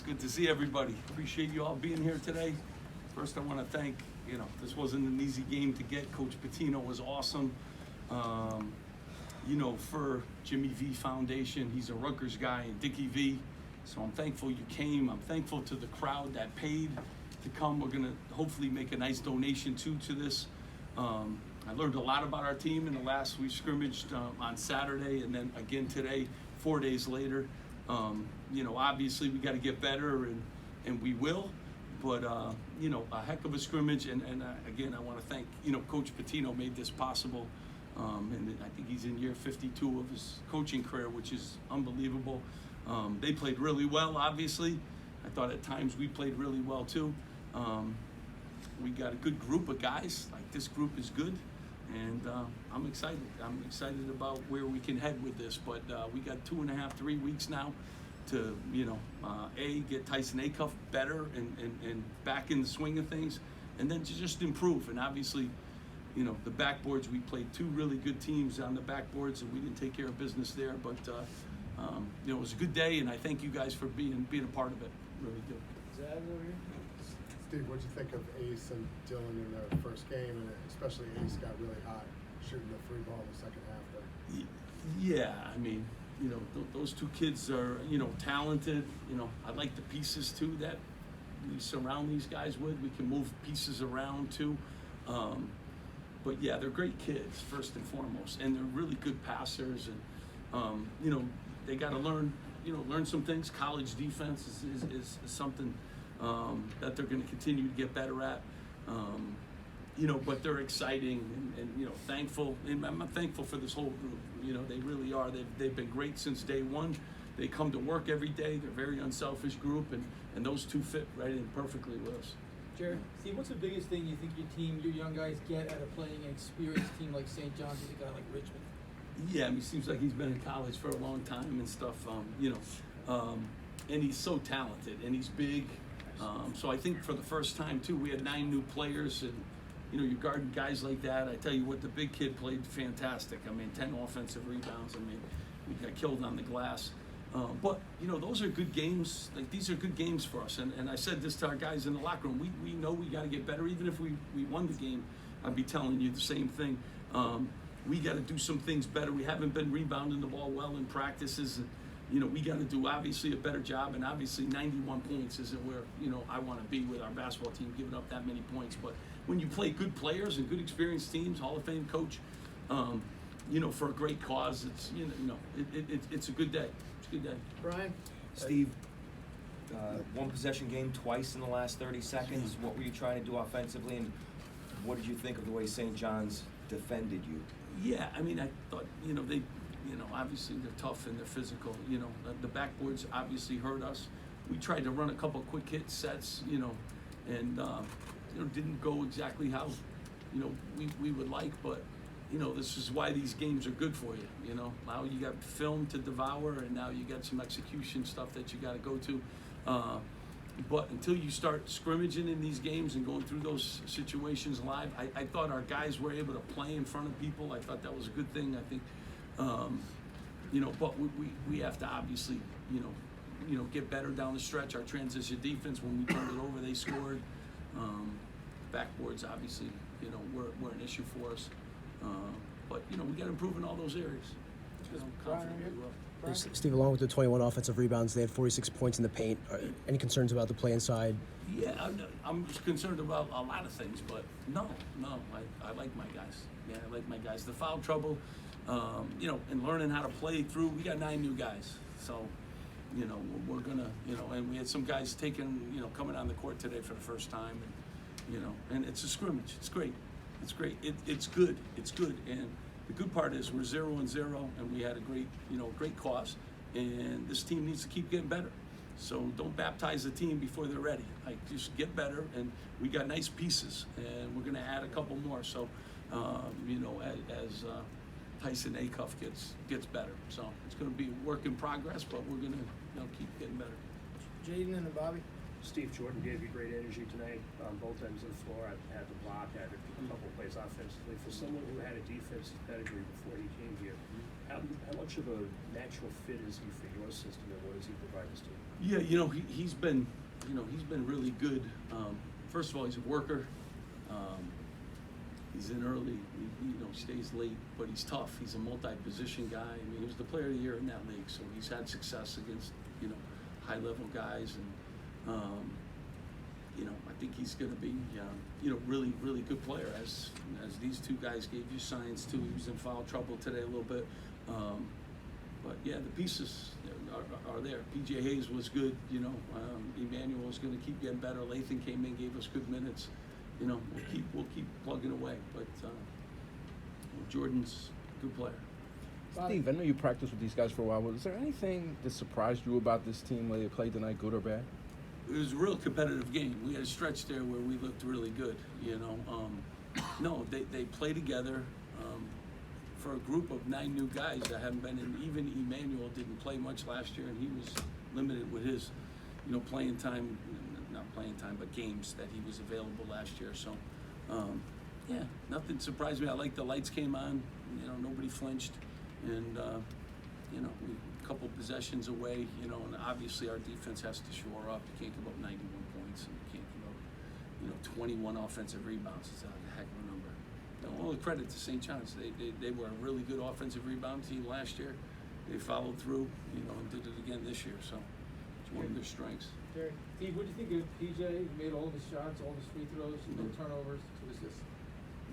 It's good to see everybody. Appreciate you all being here today. First, I want to thank, this wasn't an easy game to get. Coach Patino was awesome. For Jimmy V Foundation, he's a Rutgers guy, and Dickie V. So I'm thankful you came. I'm thankful to the crowd that paid to come. We're going to hopefully make a nice donation to this. I learned a lot about our team in the last we scrimmaged on Saturday, and then again today, 4 days later. Obviously we got to get better, and we will. But a heck of a scrimmage, and again I want to thank Coach Patino made this possible, and I think he's in year 52 of his coaching career, which is unbelievable. They played really well. Obviously, I thought at times we played really well too. We got a good group of guys. Like, this group is good, and I'm excited. I'm excited about where we can head with this. But we got 2.5, 3 weeks now to get Tyson Acuff better and back in the swing of things, and then to just improve. And obviously, the backboards, we played 2 really good teams on the backboards, and we didn't take care of business there. But it was a good day, and I thank you guys for being a part of it. Really good. Steve, what did you think of Ace and Dylan in their first game, and especially Ace got really hot shooting the free ball in the second half there? Yeah, I mean, those 2 kids are, talented. I like the pieces too that we surround these guys with. We can move pieces around too. But yeah, they're great kids first and foremost, and they're really good passers. And they got to learn some things. College defense is something that they're going to continue to get better at. But they're exciting and thankful. And I'm thankful for this whole group. They really are. They've been great since day one. They come to work every day. They're a very unselfish group, and those 2 fit right in perfectly with us. Jared, Steve, what's the biggest thing you think your young guys get out of playing an experienced team like St. John's with a guy like Richmond? Yeah, I mean, it seems like he's been in college for a long time and stuff, and he's so talented, and he's big. So I think for the first time, too, we had 9 new players, and, you're guarding guys like that. I tell you what, the big kid played fantastic. I mean, 10 offensive rebounds. I mean, we got killed on the glass. But, those are good games. Like, these are good games for us. And I said this to our guys in the locker room. We know we got to get better. Even if we won the game, I'd be telling you the same thing. We got to do some things better. We haven't been rebounding the ball well in practices. We got to do, obviously, a better job. And obviously, 91 points isn't where, I want to be with our basketball team, giving up that many points. But when you play good players and good experienced teams, Hall of Fame coach, for a great cause, it's, it's a good day. It's a good day. Brian? Steve, 1 possession game twice in the last 30 seconds. What were you trying to do offensively, and what did you think of the way St. John's defended you? Yeah, I mean, I thought, they, obviously they're tough and they're physical. The backboards obviously hurt us. We tried to run a couple quick hit sets, and didn't go exactly how, we would like, but, this is why these games are good for you. Now you got film to devour, and now you got some execution stuff that you got to go to. But until you start scrimmaging in these games and going through those situations live, I thought our guys were able to play in front of people. I thought that was a good thing. I think, but we have to obviously, get better down the stretch. Our transition defense, when we turned it over, they scored. Backboards, obviously, were an issue for us. But, we got to improve in all those areas. Confidently well. Steve, along with the 21 offensive rebounds, they had 46 points in the paint. Any concerns about the play inside? Yeah, I'm just concerned about a lot of things, but no, I like my guys. Yeah, I like my guys. The foul trouble, and learning how to play through. We got 9 new guys, so we're gonna, and we had some guys coming on the court today for the first time, and it's a scrimmage. It's great. It's great. It's good. It's good. And the good part is we're 0-0, and we had a great cause. And this team needs to keep getting better. So don't baptize the team before they're ready. Like, just get better. And we got nice pieces, and we're going to add a couple more. So, as Tyson Acuff gets better. So it's going to be a work in progress, but we're going to keep getting better. Jaden and Bobby? Steve, Jordan gave you great energy tonight on both ends of the floor. I had the block, had a couple of plays offensively. For someone who had a defensive pedigree before he came here, how much of a natural fit is he for your system, and what does he provide this team? Yeah, he's been really good. First of all, he's a worker. He's in early, stays late, but he's tough. He's a multi-position guy. I mean, he was the player of the year in that league, so he's had success against, high-level guys. And, I think he's going to be, really, really good player. As these two guys gave you signs too. He was in foul trouble today a little bit. But yeah, the pieces are there. PJ Hayes was good, Emmanuel is going to keep getting better. Lathan came in, gave us good minutes. We'll keep plugging away. But Jordan's a good player. Steve, I know you practiced with these guys for a while. Was there anything that surprised you about this team when they played tonight, good or bad? It was a real competitive game. We had a stretch there where we looked really good. No, they play together. For a group of 9 new guys that haven't been in, even Emmanuel didn't play much last year, and he was limited with his, playing time, not playing time, but games that he was available last year. So, yeah, nothing surprised me. I like the lights came on, nobody flinched, and, we a couple possessions away, and obviously our defense has to shore up. You can't give up 91 points, and you can't give up, 21 offensive rebounds. It's a heck of a number. All the credit to St. John's. They were a really good offensive rebound team last year. They followed through, and did it again this year. So it's one of their strengths. Steve, what do you think of PJ? He made all of his shots, all his free throws, no turnovers, 2 assists.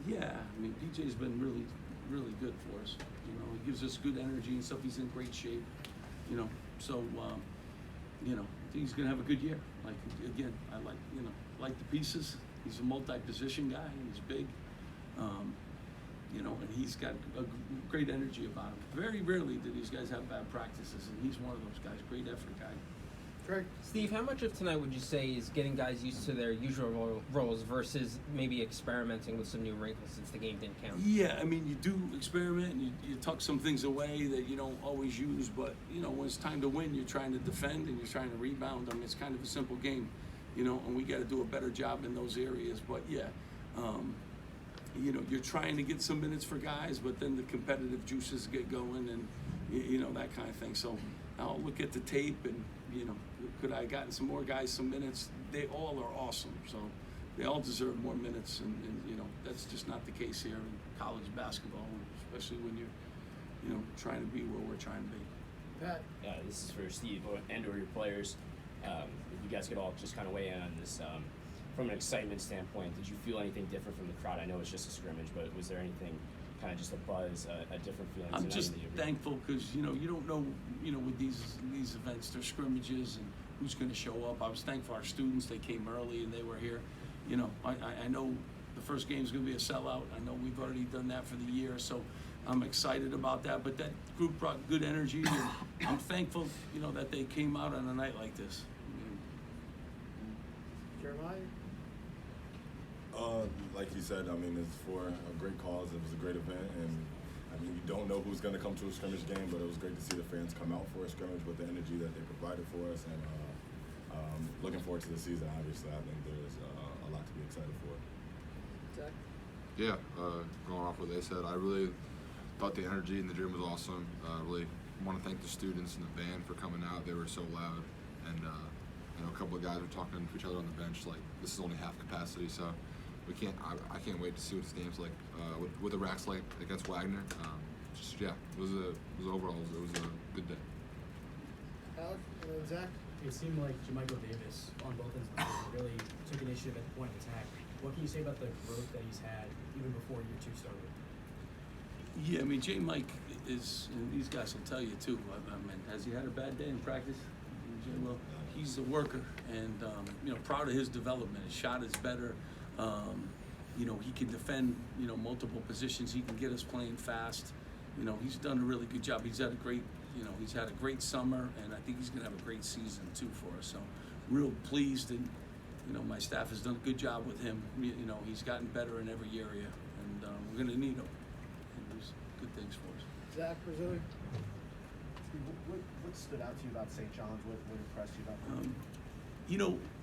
Yeah, I mean PJ's been really, really good for us. He gives us good energy and stuff. He's in great shape. So I think he's gonna have a good year. Like again, I like the pieces. He's a multi-position guy. And he's big. And he's got a great energy about him. Very rarely do these guys have bad practices, and he's one of those guys. Great effort guy. Greg? Steve, how much of tonight would you say is getting guys used to their usual roles versus maybe experimenting with some new wrinkles since the game didn't count? Yeah, I mean, you do experiment, and you tuck some things away that you don't always use, but, when it's time to win, you're trying to defend and you're trying to rebound. I mean, it's kind of a simple game, and we got to do a better job in those areas. But, yeah, you're trying to get some minutes for guys, but then the competitive juices get going and, that kind of thing. So I'll look at the tape and, could I have gotten some more guys some minutes? They all are awesome. So they all deserve more minutes. And that's just not the case here in college basketball, especially when you're, trying to be where we're trying to be. Pat? This is for Steve and/or your players. If you guys could all just kind of weigh in on this. From an excitement standpoint, did you feel anything different from the crowd? I know it's just a scrimmage, but was there anything, kind of just a buzz, a different feeling? I'm just thankful because you don't know, with these events, there's scrimmages and who's going to show up. I was thankful for our students; they came early and they were here. I know the first game's going to be a sellout. I know we've already done that for the year, so I'm excited about that. But that group brought good energy, and I'm thankful, that they came out on a night like this. Jeremiah? Like you said, I mean, it's for a great cause. It was a great event, and I mean, you don't know who's going to come to a scrimmage game, but it was great to see the fans come out for a scrimmage with the energy that they provided for us, and looking forward to the season. Obviously, I think there's a lot to be excited for. Zach? Yeah, going off what they said, I really thought the energy in the gym was awesome. Really want to thank the students and the band for coming out. They were so loud, and a couple of guys were talking to each other on the bench like this is only half capacity, so we can't. I can't wait to see what this game's like with the Racks like against Wagner. It was overall it was a good day. Alex? And then Zach? It seemed like Jermichael Davis on both ends of the court really took initiative at the point of attack. What can you say about the growth that he's had even before year 2 started? Yeah, I mean, J. Mike is, and these guys will tell you too. I mean, has he had a bad day in practice? Well, he's a worker, and proud of his development. His shot is better. He can defend, multiple positions. He can get us playing fast. He's done a really good job. He's had a great summer, and I think he's going to have a great season too for us. So, real pleased, and my staff has done a good job with him. He's gotten better in every area, and we're going to need him. And there's good things for us. Zach Brazili? What stood out to you about St. John's? What impressed you about them?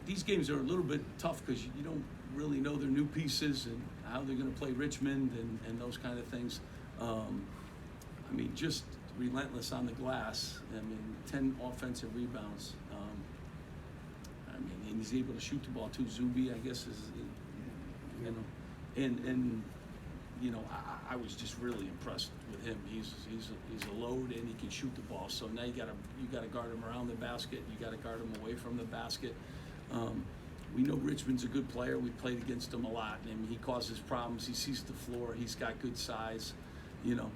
these games are a little bit tough because you don't really know their new pieces and how they're going to play Richmond and those kind of things. I mean, just relentless on the glass. I mean, 10 offensive rebounds. I mean, and he's able to shoot the ball too. Zuby, I guess, is, you know, and you know, I was just really impressed with him. He's a load and he can shoot the ball. So now you gotta guard him around the basket. You gotta guard him away from the basket. We know Richmond's a good player. We played against him a lot. I mean, he causes problems. He sees the floor. He's got good size. You know,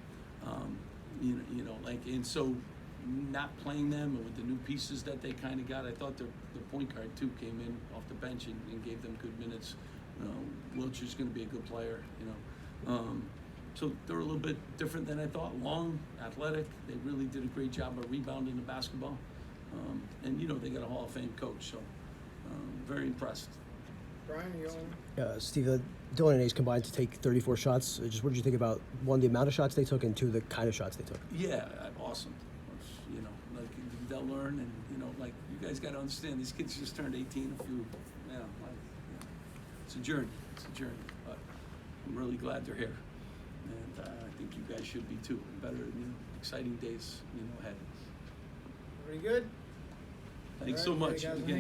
like, and so not playing them and with the new pieces that they kind of got, I thought the point guard too came in off the bench and gave them good minutes. Wiltshire's going to be a good player. You know, so they're a little bit different than I thought. Long, athletic. They really did a great job of rebounding the basketball. And you know, they got a Hall of Fame coach. So. Very impressed. Brian, you on? Steve, Dylan and Ace combined to take 34 shots. Just what did you think about, one, the amount of shots they took, and two, the kind of shots they took? Yeah, awesome. You know, like they'll learn, and you know, like you guys got to understand, these kids just turned 18. It's a journey. It's a journey. But I'm really glad they're here, and I think you guys should be too. Better, exciting days, ahead. Pretty good. Thanks so much again.